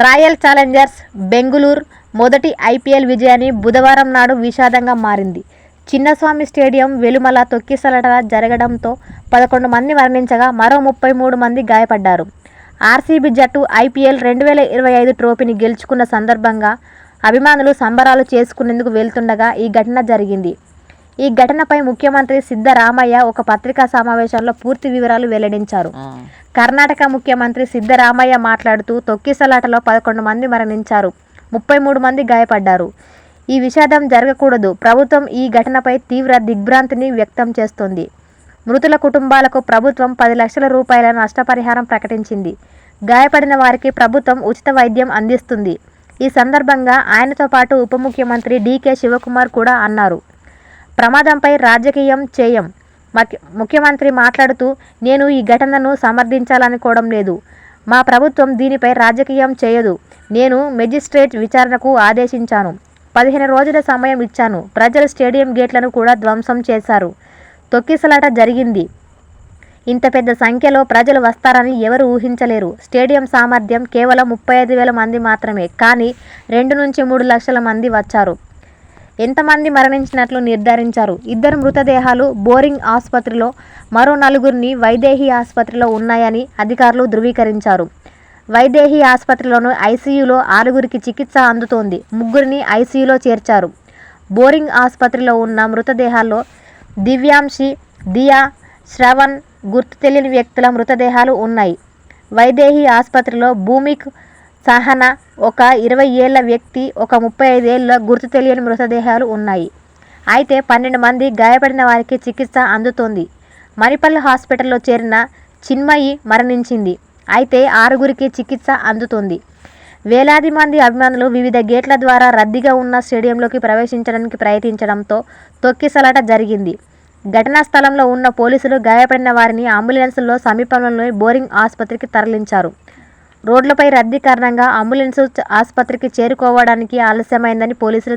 Royal Challengers Bengaluru మొదటి IPL విజయాన్ని బుధవారం నాడు విషాదంగా మారింది. చిన్నస్వామి స్టేడియం వెలుమల తొక్కిసలాట జరగడంతో 11 మంది మరణించగా మరో 33 మంది గాయపడ్డారు. ఆర్సీబీ జట్టు ఐపీఎల్ 2025 ట్రోఫీని గెలుచుకున్న సందర్భంగా అభిమానులు సంబరాలు చేసుకునేందుకు వెళ్తుండగా ఈ ఘటన జరిగింది. ఈ ఘటనపై ముఖ్యమంత్రి సిద్ధరామయ్య ఒక పత్రికా సమావేశంలో పూర్తి వివరాలు వెల్లడించారు. కర్ణాటక ముఖ్యమంత్రి సిద్ధరామయ్య మాట్లాడుతూ తొక్కిసలాటలో 11 మంది మరణించారు, 33 మంది గాయపడ్డారు. ఈ విషాదం జరగకూడదు. ప్రభుత్వం ఈ ఘటనపై తీవ్ర దిగ్భ్రాంతిని వ్యక్తం చేస్తోంది. మృతుల కుటుంబాలకు ప్రభుత్వం 10 లక్షల రూపాయల నష్టపరిహారం ప్రకటించింది. గాయపడిన వారికి ప్రభుత్వం ఉచిత వైద్యం అందిస్తుంది. ఈ సందర్భంగా ఆయనతో పాటు ఉప ముఖ్యమంత్రి డీకే శివకుమార్ కూడా అన్నారు, ప్రమాదంపై రాజకీయం చేయం. ముఖ్యమంత్రి మాట్లాడుతూ, నేను ఈ ఘటనను సమర్థించాలనుకోవడం లేదు. మా ప్రభుత్వం దీనిపై రాజకీయం చేయదు. నేను మెజిస్ట్రేట్ విచారణకు ఆదేశించాను. 15 రోజుల సమయం ఇచ్చాను. ప్రజలు స్టేడియం గేట్లను కూడా ధ్వంసం చేశారు. తొక్కిసలాట జరిగింది. ఇంత పెద్ద సంఖ్యలో ప్రజలు వస్తారని ఎవరు ఊహించలేరు. స్టేడియం సామర్థ్యం కేవలం 35,000 మంది మాత్రమే. కానీ 2 నుంచి 3 లక్షల మంది వచ్చారు. ఎంతమంది మరణించినట్లు నిర్ధారించారు. 2 మృతదేహాలు బోరింగ్ ఆసుపత్రిలో, మరో 4 వైదేహి ఆసుపత్రిలో ఉన్నాయని అధికారులు ధృవీకరించారు. వైదేహి ఆసుపత్రిలోని ఐసీయూలో 6 చికిత్స అందుతోంది. 3 ఐసీయూలో చేర్చారు. బోరింగ్ ఆసుపత్రిలో ఉన్న మృతదేహాల్లో దివ్యాంశి, దియా, శ్రవణ్ గుర్తు తెలియని వ్యక్తుల మృతదేహాలు ఉన్నాయి. వైదేహి ఆసుపత్రిలో భూమిక్, సహనా, ఒక 20 ఏళ్ల వ్యక్తి, ఒక 35 ఏళ్ల గుర్తు తెలియని మృతదేహాలు ఉన్నాయి. అయితే 12 మంది గాయపడిన వారికి చికిత్స అందుతోంది. మణిపల్ హాస్పిటల్లో చేరిన చిన్మయి మరణించింది. అయితే 6 చికిత్స అందుతోంది. వేలాది మంది అభిమానులు వివిధ గేట్ల ద్వారా రద్దీగా ఉన్న స్టేడియంలోకి ప్రవేశించడానికి ప్రయత్నించడంతో తొక్కిసలాట జరిగింది. ఘటనా స్థలంలో ఉన్న పోలీసులు గాయపడిన వారిని అంబులెన్స్లో సమీపంలోని బోరింగ్ ఆసుపత్రికి తరలించారు. రోడ్లపై రద్దీ కారణంగా అంబులెన్స్ ఆసుపత్రికి చేరుకోవడానికి ఆలస్యమైందని పోలీసులు